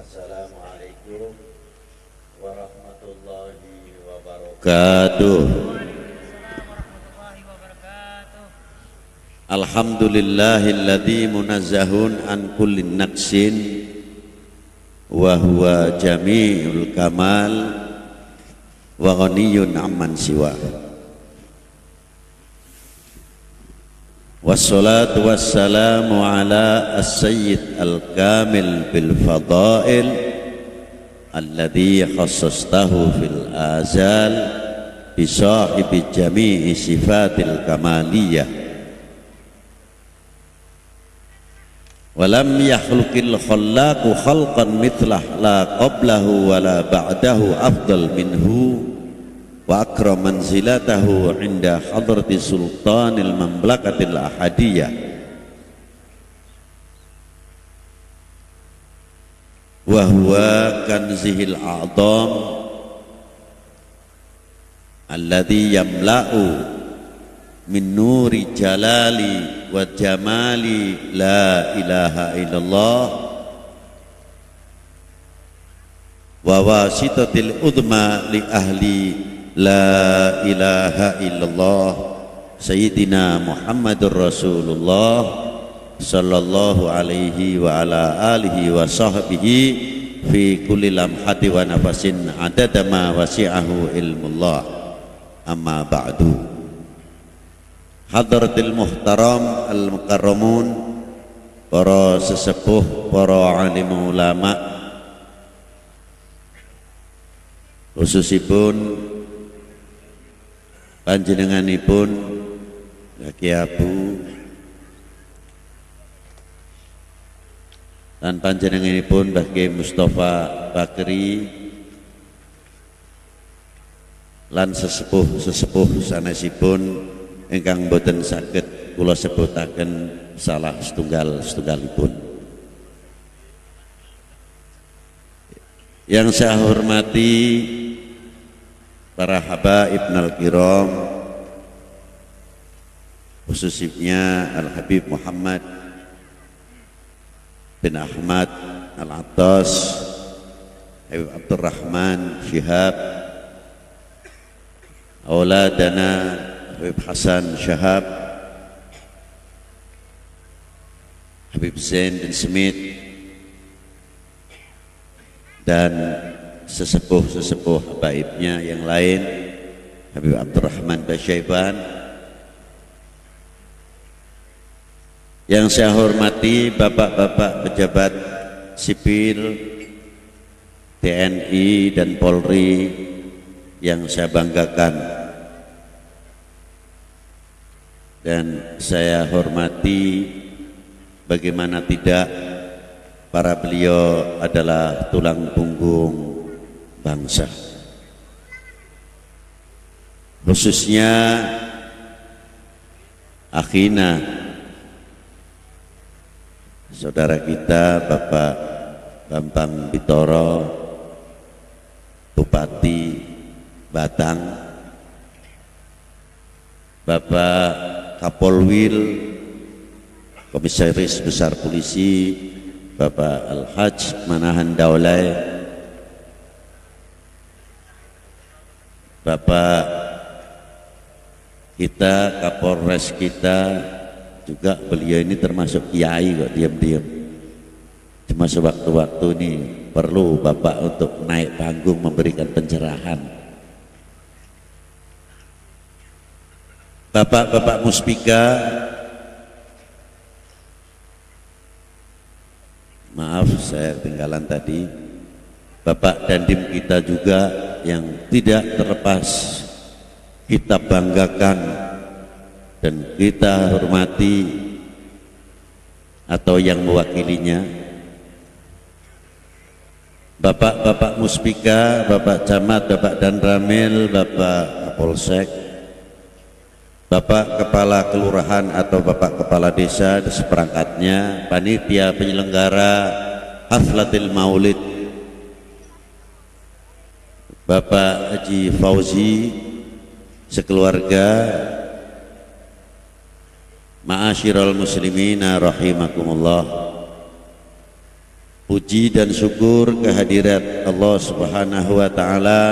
Assalamualaikum warahmatullahi wabarakatuh. Alhamdulillahilladzi munazzahun an kulli naqsin wa huwa jami'ul kamal wa ghaniyun amman siwa. Wassalatu wassalamu ala as-sayyid al-kamil bil fadail alladhi khassastahu fil azal bi sahibi jami'i sifatil kamaliyah walam yakhluqil khallaqu khalqan mithlah la qablahu wa la ba'dahu afdal minhu wa akram manzilatahu inda hadrati sultanil mamlakatil ahadiyah wa huwa kanzihil a'dham alladhi yamla'u min nuri jalali wa jamali la ilaha illallah wa wasitatil udma li ahli la ilaha illallah sayyidina Muhammadur Rasulullah sallallahu alaihi wa ala alihi wa sahbihi fi kulli lamhati wa nafasin adada ma wasi'ahu ilmullah amma ba'du. Hadratil muhtaram al-mukarramun, para sesepuh, para alim ulama, khususipun panjenenganipun Ki Abu dan panjenenganipun Ki Mustafa Bakri lan sesepuh sanesipun ingkang boten saged kula sebutaken salah setunggalipun. Yang saya hormati para habaib al-kiram, khususnya Al-Habib Muhammad bin Ahmad Al-Attas, Habib Abdurrahman Syihab, auladana Habib Hasan Syahab, Habib Zain bin Smith, dan sesepuh habaibnya yang lain, Habib Abdurrahman Basyaiban. Yang saya hormati bapak-bapak pejabat sipil TNI dan Polri yang saya banggakan, dan saya hormati bagaimana tidak para beliau adalah tulang punggung bangsa, khususnya akhina saudara kita Bapak Bambang Bitoro, Bupati Batang, Bapak Kapolwil, Komisaris Besar Polisi Bapak Al-Hajj Manahan Daulay, Bapak kita, Kapolres kita juga, beliau ini termasuk kiai kok, diam-diam. Cuma sewaktu-waktu ini perlu Bapak untuk naik panggung memberikan pencerahan. Bapak-bapak muspika, maaf saya ketinggalan tadi, Bapak Dandim kita juga yang tidak terlepas kita banggakan dan kita hormati atau yang mewakilinya, Bapak-bapak muspika, Bapak Camat, Bapak Danramil, Bapak Kapolsek, Bapak Kepala Kelurahan atau Bapak Kepala Desa seperangkatnya, panitia penyelenggara Haflatil Maulid, Bapak Haji Fauzi sekeluarga, ma'asyiral muslimina rahimakumullah, Puji dan syukur kehadirat Allah Subhanahu wa Ta'ala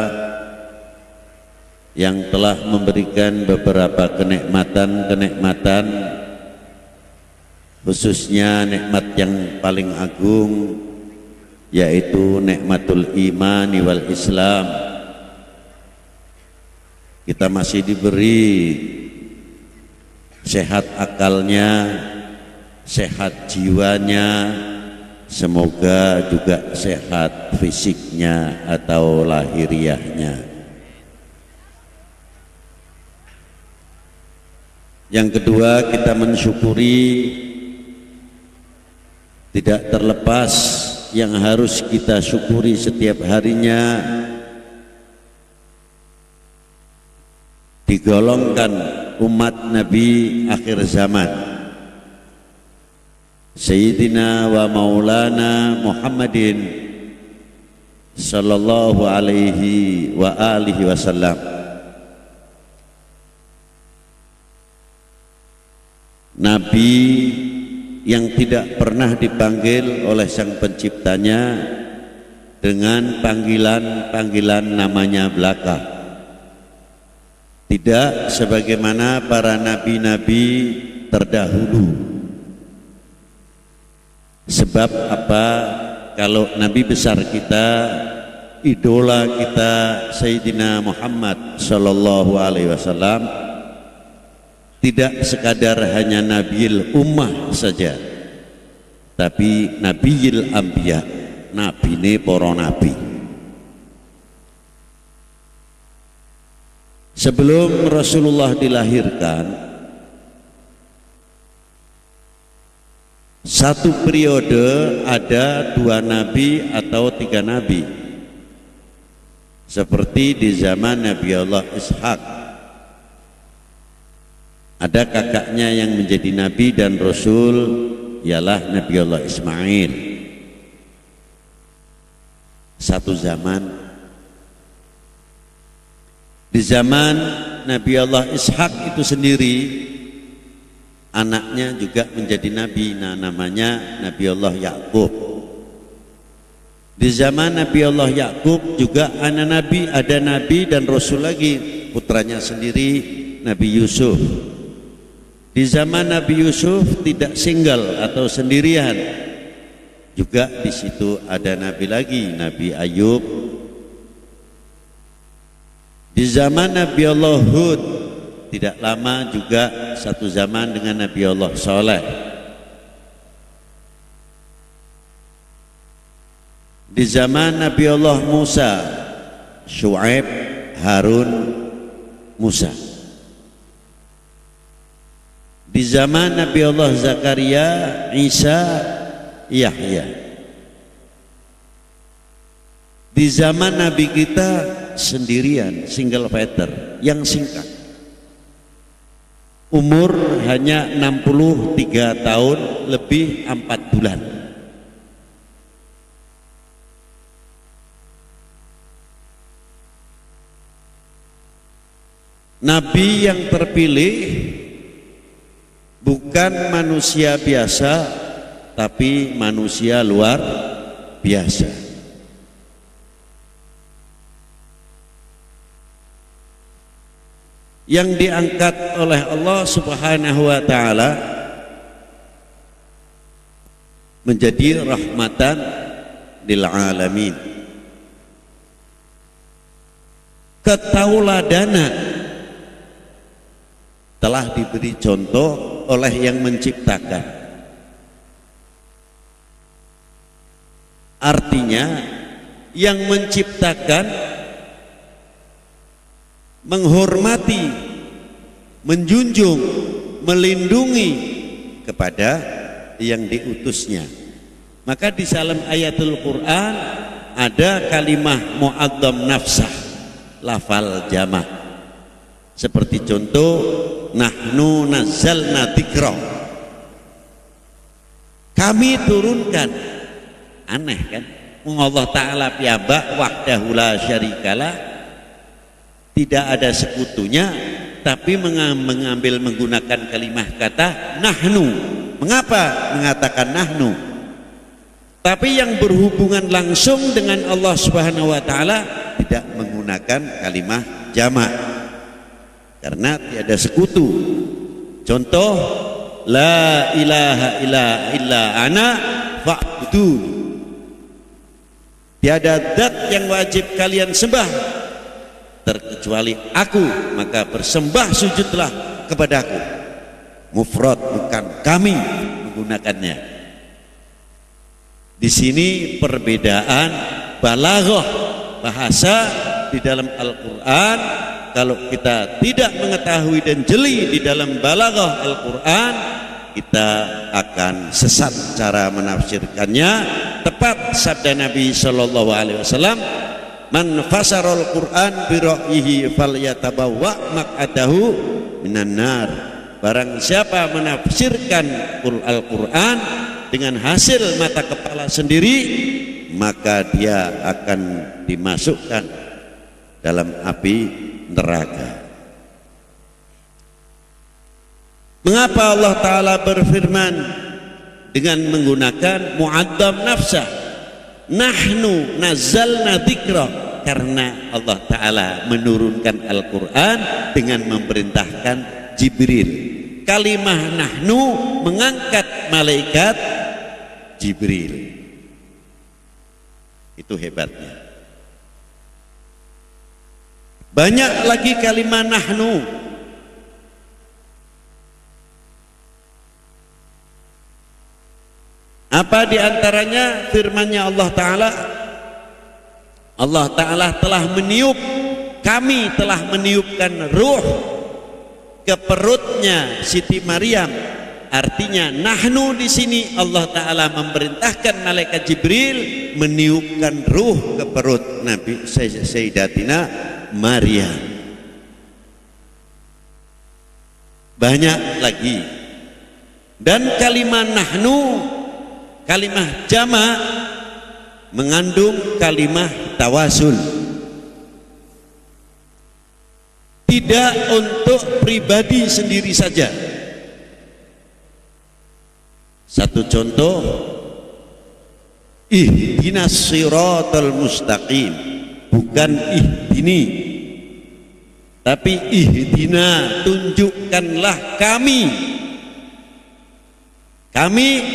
yang telah memberikan beberapa kenikmatan-kenikmatan, khususnya nikmat yang paling agung, yaitu nikmatul iman wal Islam. Kita masih diberi sehat akalnya, sehat jiwanya, semoga juga sehat fisiknya atau lahiriahnya. Yang kedua, kita mensyukuri tidak terlepas yang harus kita syukuri setiap harinya, digolongkan umat Nabi akhir zaman, Sayyidina wa Maulana Muhammadin sallallahu alaihi wa alihi wasallam. Nabi yang tidak pernah dipanggil oleh Sang Penciptanya dengan panggilan-panggilan namanya belaka. Tidak sebagaimana para nabi-nabi terdahulu. Sebab apa? Kalau nabi besar kita, idola kita Sayyidina Muhammad sallallahu alaihi wasallam, tidak sekadar hanya nabiil ummah saja, tapi nabiil anbiya, nabi ini para nabi. Sebelum Rasulullah dilahirkan, satu periode ada 2 nabi atau 3 nabi, seperti di zaman Nabi Allah Ishak. Ada kakaknya yang menjadi nabi dan rasul, ialah Nabi Allah Ismail. Satu zaman, di zaman Nabi Allah Ishak itu sendiri, anaknya juga menjadi nabi, namanya Nabi Allah Yakub. Di zaman Nabi Allah Yakub juga anak nabi, ada nabi dan rasul lagi, putranya sendiri Nabi Yusuf. Di zaman Nabi Yusuf tidak single atau sendirian, juga di situ ada nabi lagi, Nabi Ayub. Di zaman Nabi Allah Hud, tidak lama juga satu zaman dengan Nabi Allah Saleh. Di zaman Nabi Allah Musa, Syuaib, Harun, Musa. Di zaman Nabi Allah Zakaria, Isa, Yahya. Di zaman Nabi kita sendirian, single fighter yang singkat, umur hanya 63 tahun lebih 4 bulan. Nabi yang terpilih bukan manusia biasa, tapi manusia luar biasa. Yang diangkat oleh Allah Subhanahu wa Ta'ala menjadi rahmatan lil alamin. Ketauladanan telah diberi contoh oleh yang menciptakan. Artinya yang menciptakan menghormati, menjunjung, melindungi kepada yang diutusnya. Maka di dalam ayatul Quran ada kalimah mu'adzam nafsah, lafal jamak. Seperti contoh, nahnu nazzalna dzikra, kami turunkan. Aneh kan? Allah Ta'ala piyambak wahdahu la syarikalah, tidak ada sekutunya, tapi mengambil menggunakan kalimah kata nahnu. Mengapa mengatakan nahnu? Tapi yang berhubungan langsung dengan Allah Subhanahu wa taala tidak menggunakan kalimat jamak karena tiada sekutu. Contoh, la ilaha illa ana fa'budun. Tiada zat yang wajib kalian sembah terkecuali aku, maka bersembah sujudlah kepadaku. Mufrad, bukan kami menggunakannya. Di sini perbedaan balaghah bahasa di dalam Al-Quran. Kalau kita tidak mengetahui dan jeli di dalam balaghah Al-Quran, kita akan sesat cara menafsirkannya. Tepat sabda Nabi Shallallahu Alaihi Wasallam, man fasarul Quran bi ra'yihi falyatabawwa maq'adahu minan nar. Barang siapa menafsirkan Al-Quran dengan hasil mata kepala sendiri, maka dia akan dimasukkan dalam api neraka. Mengapa Allah Ta'ala berfirman dengan menggunakan mu'addam nafsah, nahnu nazzalna dzikra? Karena Allah Ta'ala menurunkan Al-Quran dengan memerintahkan Jibril. Kalimah nahnu mengangkat malaikat Jibril. Itu hebatnya. Banyak lagi kalimat nahnu. Apa diantaranya firmannya Allah Ta'ala? Allah Ta'ala telah meniup, kami telah meniupkan ruh ke perutnya Siti Maryam. Artinya nahnu di sini Allah Ta'ala memerintahkan malaikat Jibril meniupkan ruh ke perut Nabi Sayyidatina Maryam. Banyak lagi. Dan kalimat nahnu, kalimat jamak, mengandung kalimat tawasul. Tidak untuk pribadi sendiri saja. Satu contoh, ihdinas siratal mustaqim, bukan ihdini, tapi ihdina, tunjukkanlah kami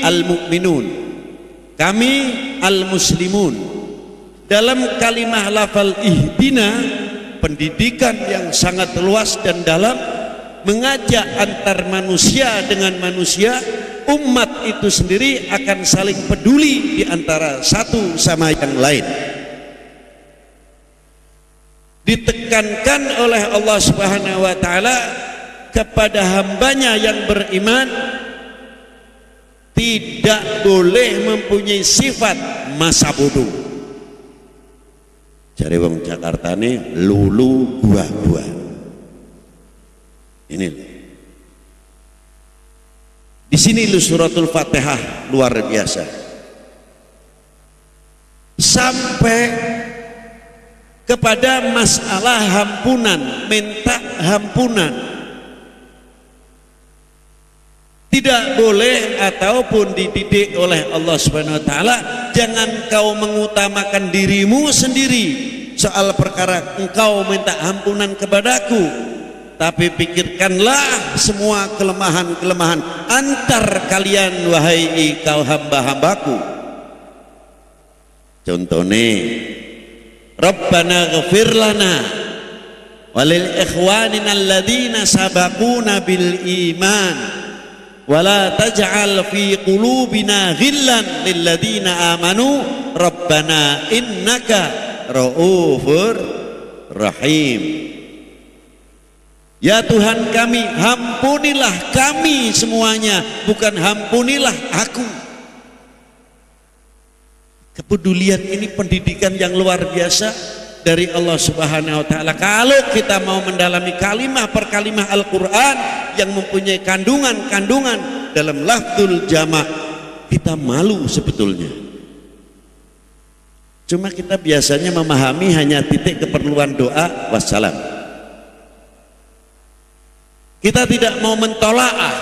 al-mu'minun, kami al-muslimun. Dalam kalimah lafal ihdina, pendidikan yang sangat luas dan dalam, mengajak antar manusia dengan manusia. Umat itu sendiri akan saling peduli di antara satu sama yang lain. Ditekankan oleh Allah Subhanahu wa Ta'ala kepada hambanya yang beriman, tidak boleh mempunyai sifat masa bodoh. Jare wong Jakarta ini lulu gua-gua. Ini di sini suratul Fatihah luar biasa. Sampai kepada masalah hampunan, minta hampunan. Tidak boleh ataupun dididik oleh Allah Subhanahu wa taala, jangan kau mengutamakan dirimu sendiri soal perkara engkau minta ampunan kepadaku. Tapi pikirkanlah semua kelemahan-kelemahan antar kalian, wahai kau hamba-hambaku. Contohnya, Rabbana ghafir lana walil ikhwanina alladhina sabaquna bil iman wala taj'al fi qulubina ghillan lil ladzina amanu Rabbana innaka ra'ufur rahim. Ya Tuhan kami, hampunilah kami semuanya, bukan hampunilah aku. Kepedulian ini pendidikan yang luar biasa dari Allah Subhanahu wa taala. Kalau kita mau mendalami kalimah per kalimah Al-Qur'an yang mempunyai kandungan-kandungan dalam lafzul jamak, kita malu sebetulnya. Cuma kita biasanya memahami hanya titik keperluan doa wassalam. Kita tidak mau mentolaah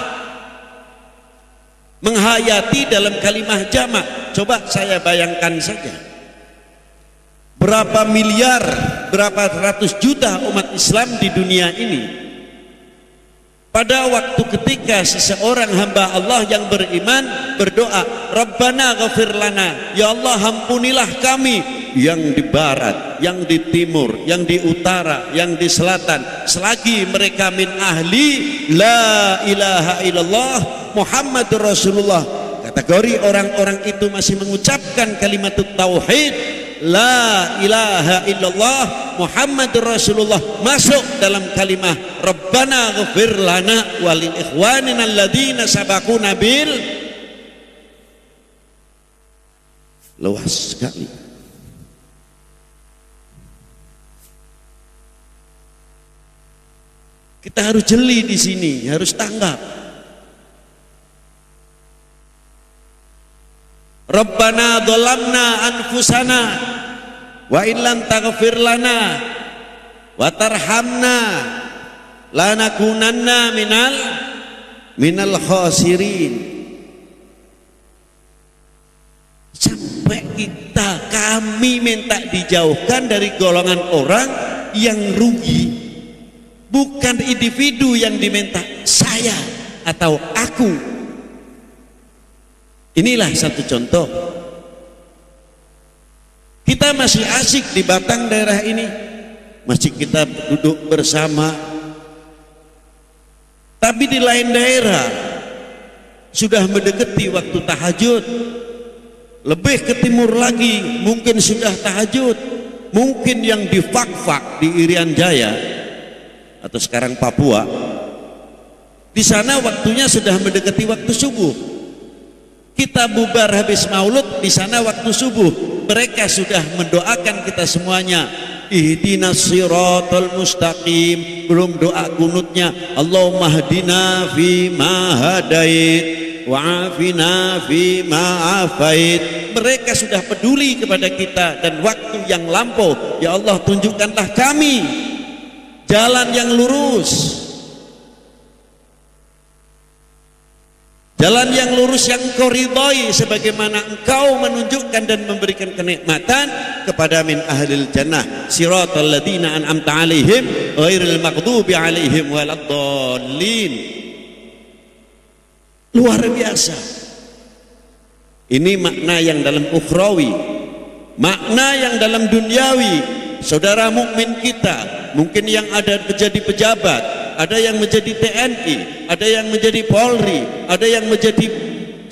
menghayati dalam kalimah jamak. Coba saya bayangkan saja, berapa miliar, berapa ratus juta umat Islam di dunia ini. Pada waktu ketika seseorang hamba Allah yang beriman berdoa, Rabbana ghafir lana, ya Allah ampunilah kami, yang di barat, yang di timur, yang di utara, yang di selatan, selagi mereka min ahli la ilaha illallah Muhammadur Rasulullah. Kategori orang-orang itu masih mengucapkan kalimat tauhid la ilaha illallah Muhammadur Rasulullah, masuk dalam kalimah Rabbana ghafir lana walil ikhwanina alladzina sabaquna bil. Luas sekali. Kita harus jeli di sini, harus tanggap. Rabbana dzalamna anfusana wa in lam taghfir lana wa tarhamna lanakunanna minal khasirin. Sampai kami minta dijauhkan dari golongan orang yang rugi. Bukan individu yang diminta, saya atau aku. Inilah satu contoh. Kita masih asik di Batang daerah ini, masih kita duduk bersama. Tapi di lain daerah sudah mendekati waktu tahajud, lebih ke timur lagi mungkin sudah tahajud, mungkin yang di Fak-Fak di Irian Jaya atau sekarang Papua, di sana waktunya sudah mendekati waktu subuh. Kita bubar habis maulud, di sana waktu subuh. Mereka sudah mendoakan kita semuanya, ihdinas siratal mustaqim. Belum doa kunutnya, Allahumma hdina fi ma hadait wa afina fi ma afait. Mereka sudah peduli kepada kita, dan waktu yang lampau, ya Allah tunjukkanlah kami jalan yang lurus, jalan yang lurus yang Engkau ridhai, sebagaimana Engkau menunjukkan dan memberikan kenikmatan kepada min ahlil jannah, siratal ladzina an'amta alaihim ghairil maghdubi alaihim waladdallin. Luar biasa. Ini makna yang dalam ukhrawi, makna yang dalam duniawi. Saudara mukmin kita mungkin yang ada menjadi pejabat, ada yang menjadi TNI, ada yang menjadi Polri, ada yang menjadi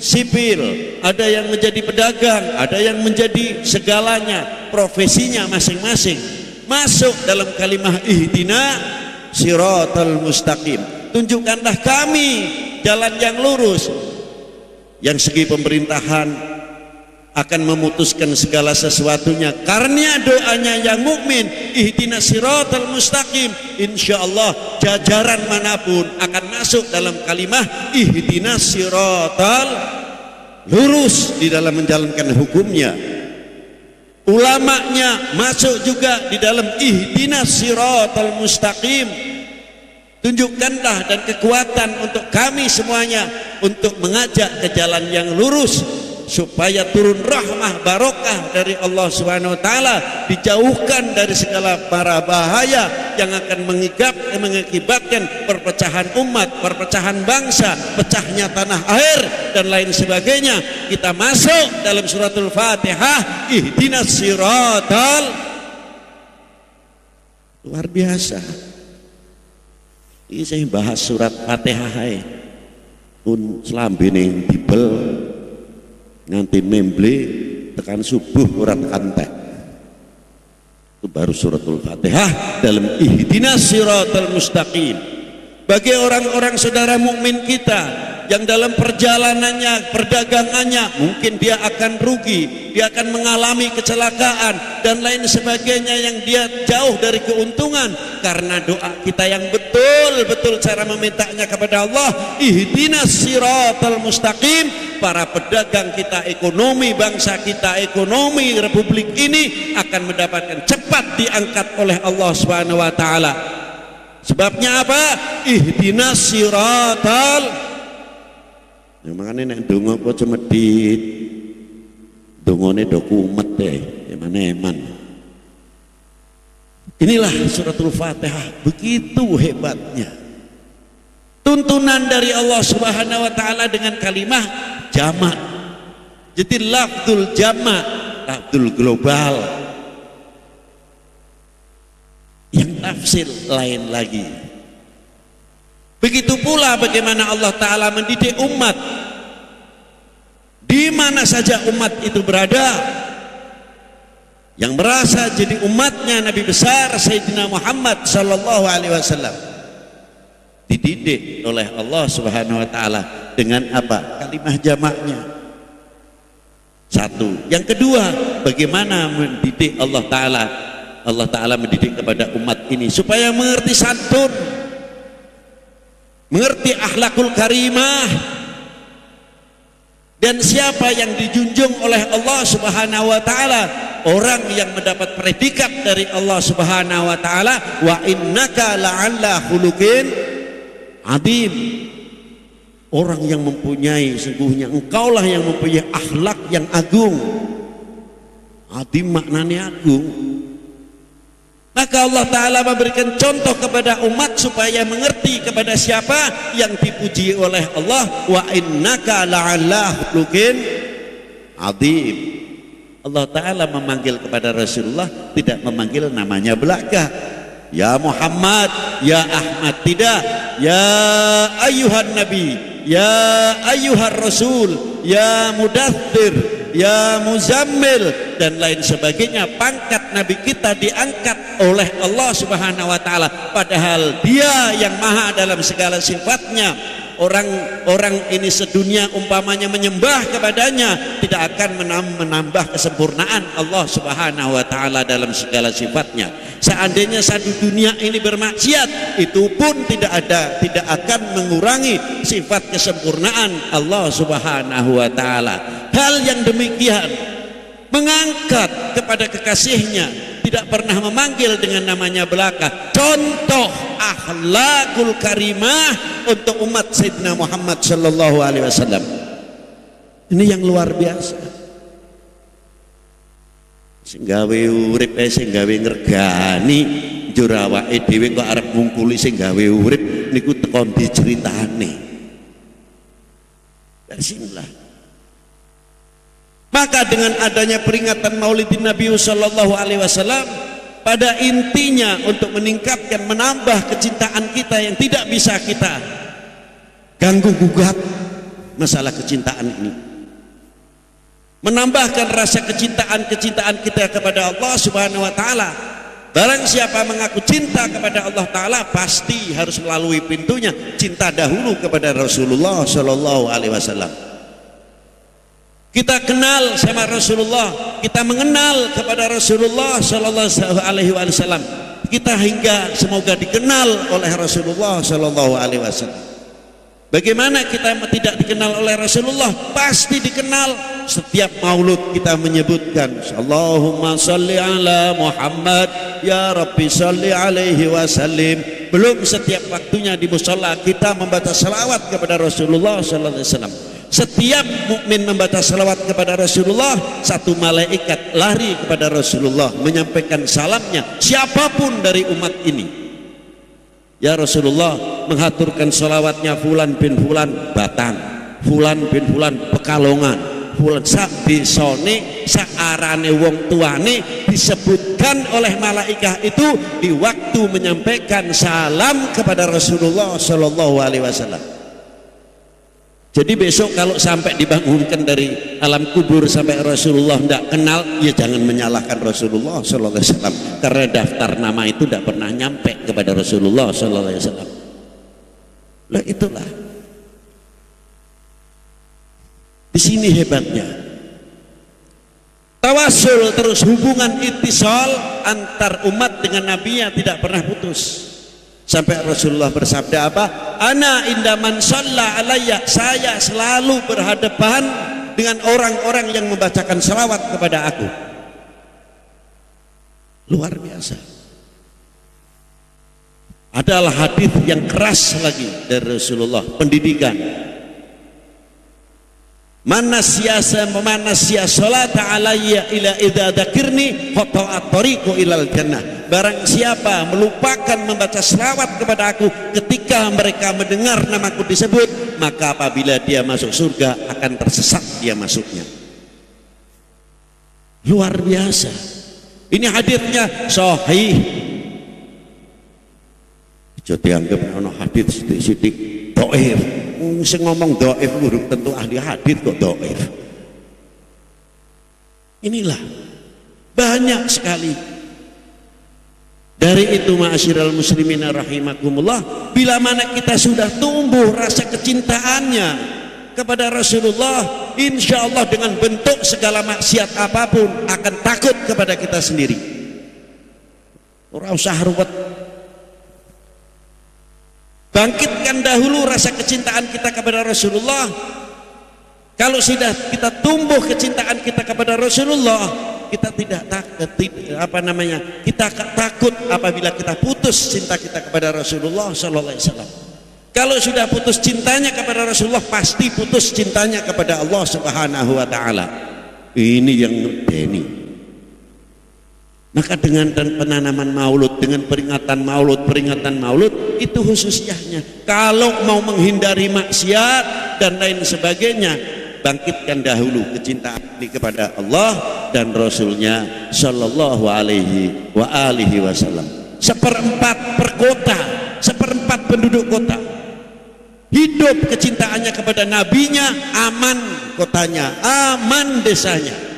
sipil, ada yang menjadi pedagang, ada yang menjadi segalanya, profesinya masing-masing, masuk dalam kalimah ihdina siratal mustaqim. Tunjukkanlah kami jalan yang lurus, yang segi pemerintahan akan memutuskan segala sesuatunya karena doanya yang mukmin, ihdinas siratal mustaqim. Insyaallah jajaran manapun akan masuk dalam kalimah ihdinas siratal lurus di dalam menjalankan hukumnya. Ulamanya masuk juga di dalam ihdinas siratal mustaqim. Tunjukkanlah dan kekuatan untuk kami semuanya untuk mengajak ke jalan yang lurus, supaya turun rahmah barokah dari Allah Subhanahu wa taala, dijauhkan dari segala para bahaya yang akan mengakibatkan perpecahan umat, perpecahan bangsa, pecahnya tanah air dan lain sebagainya. Kita masuk dalam suratul Fatihah, ihdinas siratal. Luar biasa. Ini saya bahas surat Fatihah pun selambene dibel nganti memble tekan subuh ora tekan tek. Itu baru suratul Fatihah dalam ihdinas siratal mustaqim. Bagi orang-orang saudara mukmin kita yang dalam perjalanannya, perdagangannya mungkin dia akan rugi, dia akan mengalami kecelakaan dan lain sebagainya, yang dia jauh dari keuntungan karena doa kita yang betul-betul cara memintanya kepada Allah, ihdinas siratal mustaqim. Para pedagang kita, ekonomi bangsa kita, ekonomi republik ini akan mendapatkan cepat diangkat oleh Allah Subhanahu wa taala. Sebabnya apa? Ihdinas siratal. makanya nek donga kok cemedit. Dongane do kumet eman-eman. Inilah suratul Fatihah, begitu hebatnya. Tuntunan dari Allah Subhanahu wa taala dengan kalimah jamak. Jadi lafzul jamak, lafzul global. Yang tafsir lain lagi. Begitu pula bagaimana Allah taala mendidik umat. Di mana saja umat itu berada, yang merasa jadi umatnya Nabi besar Sayyidina Muhammad sallallahu alaihi wasallam, dididik oleh Allah Subhanahu wa taala dengan apa? Kalimah jamaknya. Satu. Yang kedua, bagaimana mendidik Allah taala? Allah taala mendidik kepada umat ini supaya mengerti santun, mengerti akhlakul karimah. Dan siapa yang dijunjung oleh Allah Subhanahu wa taala? Orang yang mendapat predikat dari Allah Subhanahu wa taala, wa innaka la'alla khuluqin adzim. Orang yang mempunyai, sungguhnya engkaulah yang mempunyai akhlak yang agung. Adzim maknanya agung. Maka Allah Ta'ala memberikan contoh kepada umat supaya mengerti kepada siapa yang dipuji oleh Allah. Wa innaka la'alla khuluqin adzim. Allah Ta'ala memanggil kepada Rasulullah, tidak memanggil namanya belaka. Ya Muhammad, ya Ahmad, tidak. Ya ayyuhan Nabi, ya ayyuhar Rasul, ya Mudaththir, ya Muzammil, dan lain sebagainya. Pangkat Nabi kita diangkat oleh Allah Subhanahu wa taala, padahal Dia yang maha dalam segala sifatnya. Orang ini sedunia umpamanya menyembah kepadanya, tidak akan menambah kesempurnaan Allah Subhanahu wa taala dalam segala sifatnya. Seandainya satu dunia ini bermaksiat, itu pun tidak akan mengurangi sifat kesempurnaan Allah Subhanahu wa taala. Hal yang demikian mengangkat kepada kekasihnya, tidak pernah memanggil dengan namanya belaka. Contoh akhlakul karimah untuk umat Sayyidina Muhammad sallallahu alaihi wasallam. Ini yang luar biasa. Sing gawe urip sing gawe ngergani njur awake dhewe kok arep ngungkuli sing gawe urip niku tekon diceritane. Bismillah. Maka dengan adanya peringatan Maulidin Nabi sallallahu alaihi wasallam, pada intinya untuk meningkatkan, menambah kecintaan kita yang tidak bisa kita ganggu gugat masalah kecintaan ini, menambahkan rasa kecintaan kita kepada Allah Subhanahu wa taala. Barang siapa mengaku cinta kepada Allah taala, pasti harus melalui pintunya cinta dahulu kepada Rasulullah sallallahu alaihi wasallam. Kita kenal sama Rasulullah, kita mengenal kepada Rasulullah sallallahu alaihi wasallam. Kita hingga semoga dikenal oleh Rasulullah sallallahu alaihi wasallam. Bagaimana kita tidak dikenal oleh Rasulullah? Pasti dikenal. Setiap maulud kita menyebutkan Allahumma salli ala Muhammad, ya Rabbi salli alaihi wasallim. Belum setiap waktunya di musholla kita membaca salawat kepada Rasulullah sallallahu alaihi wasallam. Setiap mukmin membaca salawat kepada Rasulullah, satu malaikat lari kepada Rasulullah menyampaikan salamnya, siapapun dari umat ini. Ya Rasulullah, menghaturkan salawatnya Fulan bin Fulan Batang, Fulan bin Fulan Pekalongan, Fulan sak desone, sak arane wong tuane, disebutkan oleh malaikat itu di waktu menyampaikan salam kepada Rasulullah sallallahu alaihi wasallam. Jadi besok kalau sampai dibangunkan dari alam kubur sampai Rasulullah tidak kenal, ya jangan menyalahkan Rasulullah sallallahu alaihi wasallam, karena daftar nama itu tidak pernah nyampe kepada Rasulullah sallallahu alaihi wasallam. Lah itulah. Di sini hebatnya. Tawasul terus, hubungan ittisal antar umat dengan nabinya tidak pernah putus. Sampai Rasulullah bersabda apa? Ana indaman shalla alayya, saya selalu berhadapan dengan orang-orang yang membacakan salawat kepada aku. Luar biasa. Adalah hadis yang keras lagi dari Rasulullah, pendidikan. mana siya salata alayya ila idza dzakirni khata'at tariqu ilal jannah. Barang siapa melupakan membaca selawat kepada aku ketika mereka mendengar namaku disebut, maka apabila dia masuk surga akan tersesat dia masuknya. Luar biasa. Ini hadisnya sahih. Jadi dianggap ono hadis sithik-sithik dhaif. Sing ngomong dhaif buruk tentu ahli hadis kok dhaif. Inilah banyak sekali. Dari itu ma'asyiral muslimin rahimakumullah, bila mana kita sudah tumbuh rasa kecintaannya kepada Rasulullah, insya Allah dengan bentuk segala maksiat apapun akan takut kepada kita sendiri. Ora usah ruwet. Bangkitkan dahulu rasa kecintaan kita kepada Rasulullah. Kalau sudah kita tumbuh kecintaan kita kepada Rasulullah, kita tidak takut, kita takut apabila kita putus cinta kita kepada Rasulullah sallallahu alaihi wasallam. Kalau sudah putus cintanya kepada Rasulullah, pasti putus cintanya kepada Allah Subhanahu wa taala. Ini yang ngedeni. Maka dengan penanaman maulud, dengan peringatan maulud itu khususnya. Kalau mau menghindari maksiat dan lain sebagainya, bangkitkan dahulu kecintaan ini kepada Allah dan Rasulnya Sallallahu alaihi wasallam. Seperempat perkota, seperempat penduduk kota hidup kecintaannya kepada nabinya, aman kotanya, aman desanya.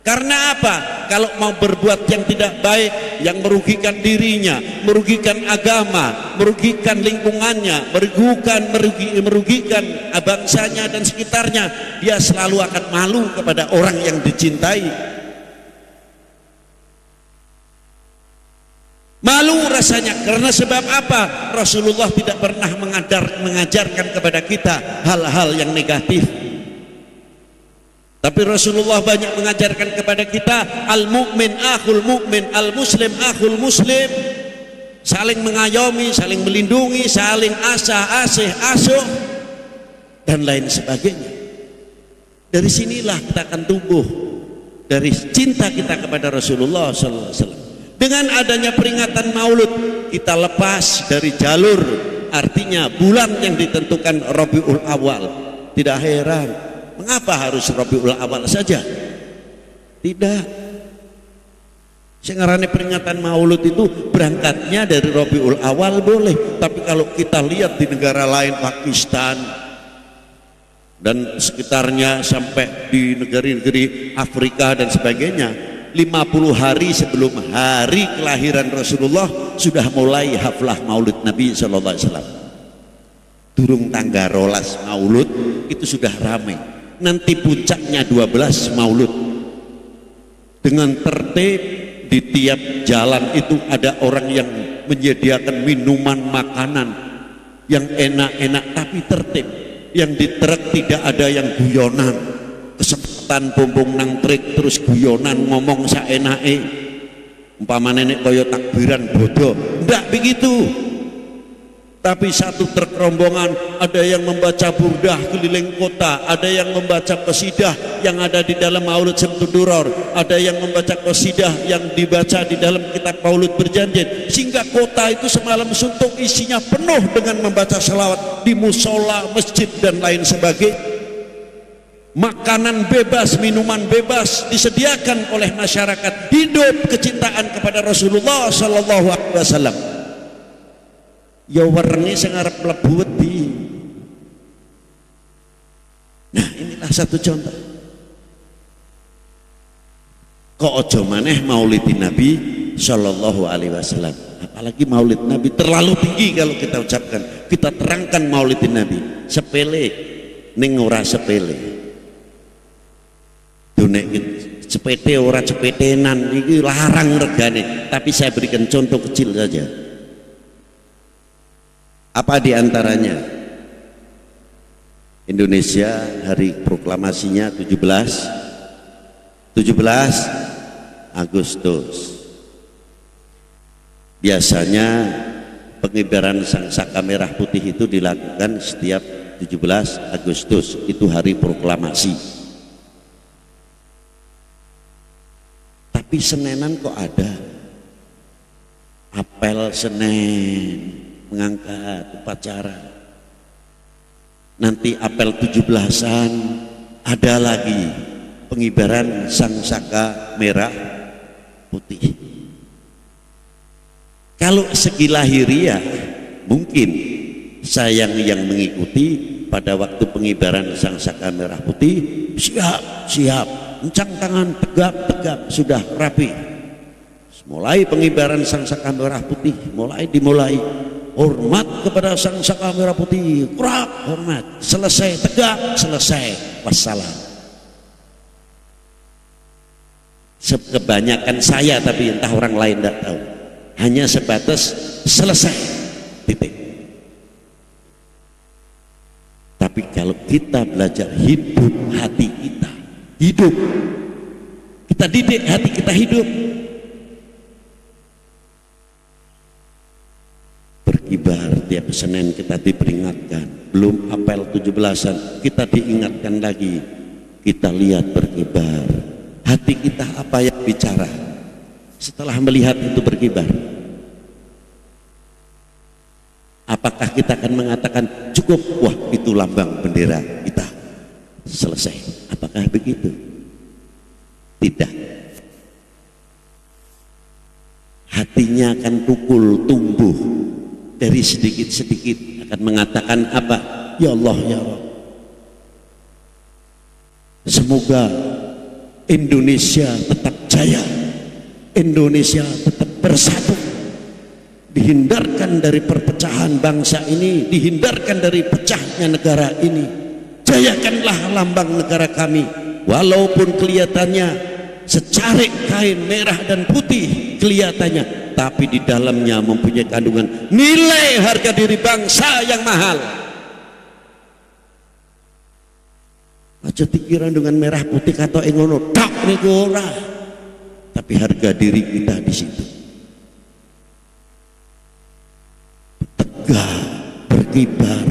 Karena apa? Kalau mau berbuat yang tidak baik, yang merugikan dirinya, merugikan agama, merugikan lingkungannya, merugikan bangsanya dan sekitarnya, dia selalu akan malu kepada orang yang dicintai. Malu rasanya karena sebab apa? Rasulullah tidak pernah mengajarkan kepada kita hal-hal yang negatif. Tapi Rasulullah banyak mengajarkan kepada kita al-mu'min akhul mu'min, al-muslim akhul muslim, saling mengayomi, saling melindungi, saling asih asuh dan lain sebagainya. Dari sinilah kita akan tumbuh dari cinta kita kepada Rasulullah sallallahu alaihi wasallam. Dengan adanya peringatan Maulud, kita lepas dari jalur, artinya bulan yang ditentukan Rabiul Awal. Tidak heran, mengapa harus Rabiul Awal saja? Tidak. Sengarane peringatan Maulud itu berangkatnya dari Rabiul Awal boleh, tapi kalau kita lihat di negara lain, Pakistan dan sekitarnya sampai di negeri-negeri Afrika dan sebagainya, 50 hari sebelum hari kelahiran Rasulullah sudah mulai haflah Maulid Nabi sallallahu alaihi wasallam. Durung tangga rolas Maulud itu sudah ramai. Nanti puncaknya 12 Maulud. Dengan tertib di tiap jalan itu ada orang yang menyediakan minuman makanan yang enak-enak tapi tertib. Yang di truk tidak ada yang guyonan, kesempatan bumbung nang truk terus guyonan ngomong saenake, umpamane nek kaya takbiran bodoh, ndak begitu. Tapi satu truk rombongan, ada yang membaca burdah keliling kota, ada yang membaca qasidah yang ada di dalam Maulid Syamsuduror, ada yang membaca qasidah yang dibaca di dalam kitab Maulid Berjanji, sehingga kota itu semalam suntuk isinya penuh dengan membaca selawat di musola, masjid dan lain sebagainya. Makanan bebas, minuman bebas disediakan oleh masyarakat. Hidup kecintaan kepada Rasulullah sallallahu alaihi wasallam. Ya warnanya sing arep mlebu wedi. Nah, inilah satu contoh. Kok aja maneh maulidin Nabi sallallahu alaihi wasallam. Apalagi maulid Nabi terlalu tinggi kalau kita ucapkan. Kita terangkan maulidin Nabi. Sepele ning ora sepele. Dunek sepete ora cepetenan iki larang regane, tapi saya berikan contoh kecil saja. Apa diantaranya? Indonesia hari proklamasinya 17 Agustus. Biasanya pengibaran sang saka merah putih itu dilakukan setiap 17 Agustus itu hari proklamasi. Tapi Senenan kok ada apel Senen, mengangkat upacara. Nanti apel 17-an ada lagi pengibaran sangsaka merah putih. Kalau segi lahiriah mungkin saya yang mengikuti pada waktu pengibaran sangsaka merah putih, siap, encang tangan, tegap, sudah rapi. Mulai pengibaran sangsaka merah putih, dimulai hormat kepada sangsaka merah putih, kurak, hormat, selesai, tegak, selesai, wassalam. Kebanyakan saya, tapi entah orang lain tidak tahu, hanya sebatas selesai, titik. Tapi kalau kita belajar hidup hati kita, kita didik hati kita hidup, berkibar tiap Senin kita diperingatkan, belum apel 17-an kita diingatkan lagi, kita lihat berkibar, hati kita apa yang bicara setelah melihat itu berkibar. Apakah kita akan mengatakan cukup, wah itu lambang bendera kita, selesai? Apakah begitu? Tidak. Hatinya akan tumbuh dari sedikit-sedikit, akan mengatakan apa? Ya Allah, ya Rabb, semoga Indonesia tetap jaya, Indonesia tetap bersatu, dihindarkan dari perpecahan bangsa ini, dihindarkan dari pecahnya negara ini. Jayakanlah lambang negara kami, walaupun kelihatannya secarik kain merah dan putih kelihatannya, tapi di dalamnya mempunyai kandungan nilai harga diri bangsa yang mahal. Aja pikiran dengan merah putih atau engono tak negara, tapi harga diri kita di situ. Tegak, berkibar,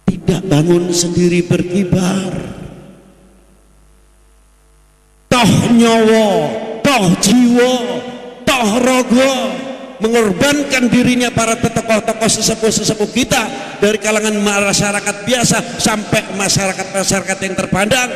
tidak bangun sendiri berkibar. Toh nyawa, toh jiwa, toh rogo, mengorbankan dirinya para tokoh-tokoh sesepuh-sesepuh kita, dari kalangan masyarakat biasa sampai masyarakat yang terpandang,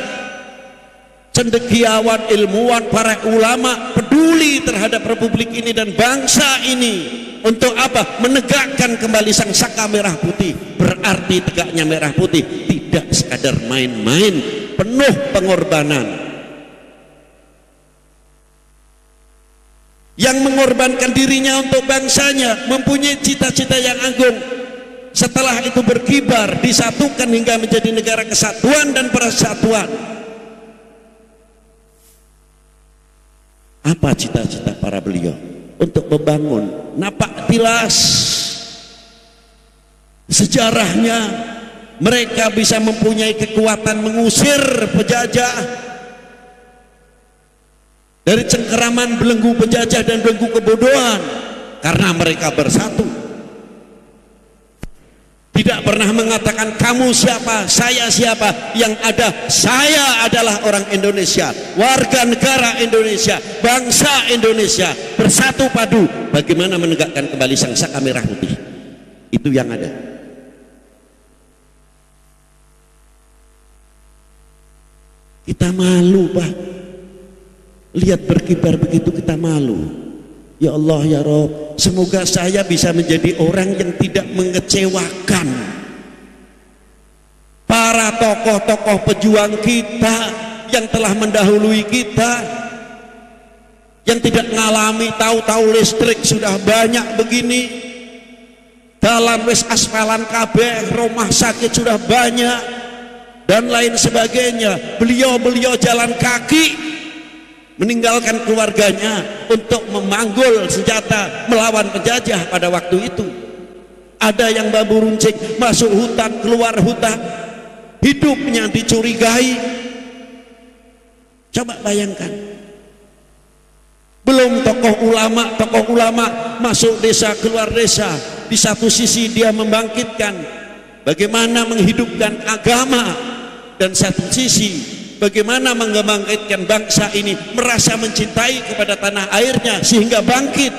cendekiawan, ilmuwan, para ulama peduli terhadap republik ini dan bangsa ini. Untuk apa? Menegakkan kembali sangsaka merah putih. Berarti tegaknya merah putih tidak sekadar main-main, penuh pengorbanan. Yang mengorbankan dirinya untuk bangsanya, mempunyai cita-cita yang agung. Setelah itu berkibar, disatukan hingga menjadi negara kesatuan dan persatuan. Apa cita-cita para beliau? Untuk membangun, napak tilas sejarahnya, mereka bisa mempunyai kekuatan mengusir penjajah dari cengkeraman belenggu penjajah dan belenggu kebodohan, karena mereka bersatu. Tidak pernah mengatakan kamu siapa, saya siapa. Yang ada, saya adalah orang Indonesia, warga negara Indonesia, bangsa Indonesia, bersatu padu. Bagaimana menegakkan kembali sangsaka merah putih? Itu yang ada. Kita malu, Pak. Lihat berkibar begitu kita malu. Ya Allah, ya Rabb, semoga saya bisa menjadi orang yang tidak mengecewakan para tokoh-tokoh pejuang kita yang telah mendahului kita, yang tidak mengalami tahu-tahu listrik sudah banyak begini, dalam wis aspalan kabeh, rumah sakit sudah banyak dan lain sebagainya. Beliau jalan kaki meninggalkan keluarganya untuk memanggul senjata melawan penjajah pada waktu itu. Ada yang bambu runcing masuk hutan, keluar hutan, hidupnya dicurigai. Coba bayangkan. Belum tokoh ulama masuk desa, keluar desa, Di satu sisi dia membangkitkan bagaimana menghidupkan agama, dan satu sisi bagaimana membangkitkan bangsa ini merasa mencintai kepada tanah airnya sehingga bangkit.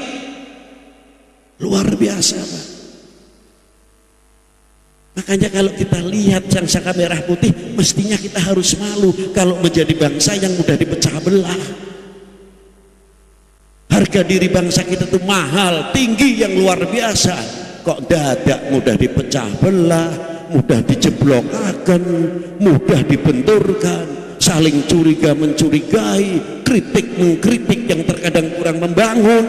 Luar biasa, Pak. Makanya kalau kita lihat Sang Saka Merah Putih, mestinya kita harus malu kalau menjadi bangsa yang mudah dipecah belah. Harga diri bangsa kita itu mahal, tinggi yang luar biasa. Kok dadak mudah dipecah belah, mudah dijeblokaken, mudah dibenturkan, saling curiga mencurigai, kritik mengkritik yang terkadang kurang membangun.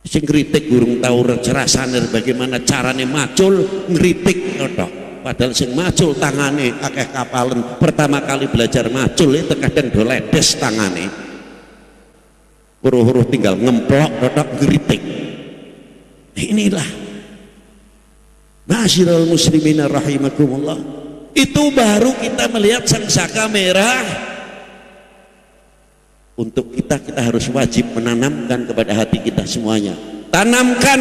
Sing kritik gurung tahu rasane bagaimana carane macul, ngritik tok. Padahal sing macul tangane akeh kapalen, pertama kali belajar macul itu kadang do ledes tangane. Huruf-huruf tinggal ngemplok tok ngritik. Inilah Ma'asyiral muslimina rahimakumullah. Itu baru kita melihat Sang Saka Merah. Untuk kita harus wajib menanamkan kepada hati kita semuanya. Tanamkan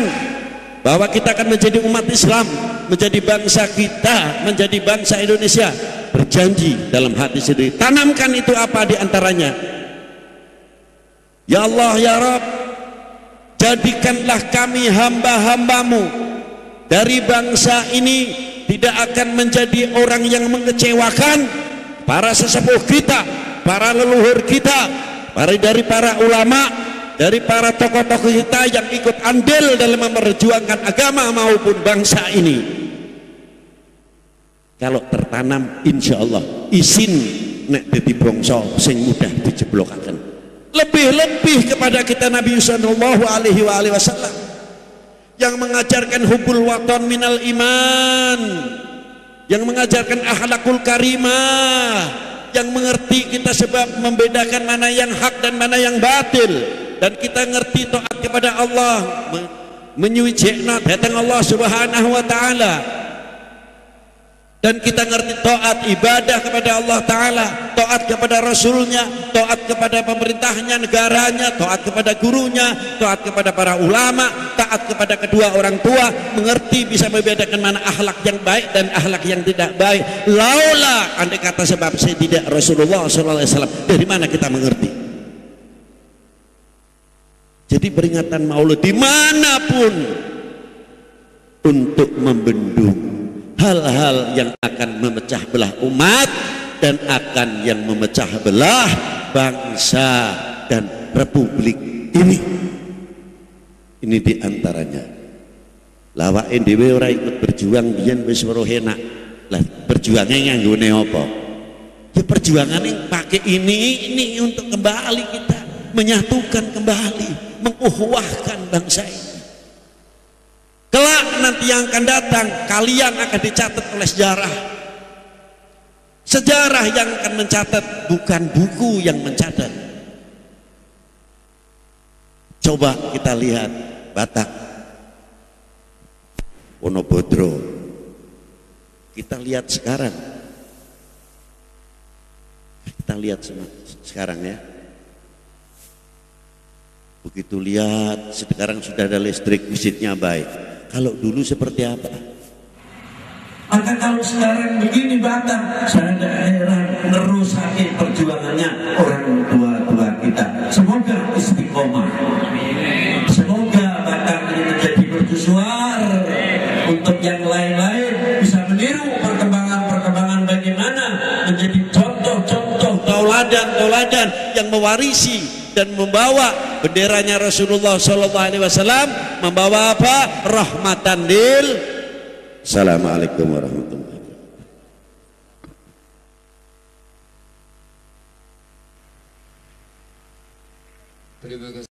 bahwa kita akan menjadi umat Islam, menjadi bangsa kita, menjadi bangsa Indonesia. Berjanji dalam hati sendiri. Tanamkan itu apa diantaranya? Ya Allah ya Rabb, jadikanlah kami hamba-hambamu dari bangsa ini tidak akan menjadi orang yang mengecewakan para sesepuh kita, para leluhur kita, dari para ulama, dari para tokoh-tokoh kita yang ikut andil dalam memperjuangkan agama maupun bangsa ini. Kalau tertanam, insya Allah isin nek dadi bangsa sing mudah dijeblokaken. Lebih-lebih kepada kita Nabi sallallahu alaihi wasallam yang mengajarkan hubbul watan minal iman, yang mengajarkan akhlakul karimah, yang mengerti kita sebab membedakan mana yang hak dan mana yang batil, dan kita ngerti taat kepada Allah, menyucikan datang Allah Subhanahu wa taala, dan kita ngerti taat ibadah kepada Allah taala, taat kepada rasulnya, taat kepada pemerintahnya, negaranya, taat kepada gurunya, taat kepada para ulama, taat kepada kedua orang tua, mengerti bisa membedakan mana akhlak yang baik dan akhlak yang tidak baik. Laula andai kata sebab saya tidak Rasulullah SAW, dari mana kita mengerti? Jadi peringatan Maulid dimanapun untuk membendung hal-hal yang akan memecah belah umat dan akan yang memecah belah bangsa dan republik ini. Ini diantaranya. Lawake dhewe ora ikut berjuang biyen wis weruh enak. Lah berjuangnya nganggone apa? Ya perjuangannya pakai ini untuk kembali kita menyatukan kembali, menguhuwahkan bangsa ini. Kelak nanti yang akan datang, kalian akan dicatat oleh sejarah. Sejarah yang akan mencatat, bukan buku yang mencatat. Coba kita lihat Batak, Wonobodro. Kita lihat sekarang. Kita lihat sekarang ya. Begitu lihat, sekarang sudah ada listrik, fisiknya baik. Kalau dulu seperti apa? Maka kalau sekarang begini Batak, saya daerah nerusake perjuangannya orang tua-tua kita. Semoga istiqomah. Semoga Batak ini menjadi mercusuar untuk yang lain-lain bisa meniru perkembangan bagaimana menjadi contoh-contoh tauladan-tauladan yang mewarisi dan membawa benderanya Rasulullah SAW, membawa apa? Rahmatan lil. Assalamualaikum warahmatullahi wabarakatuh. Terima kasih.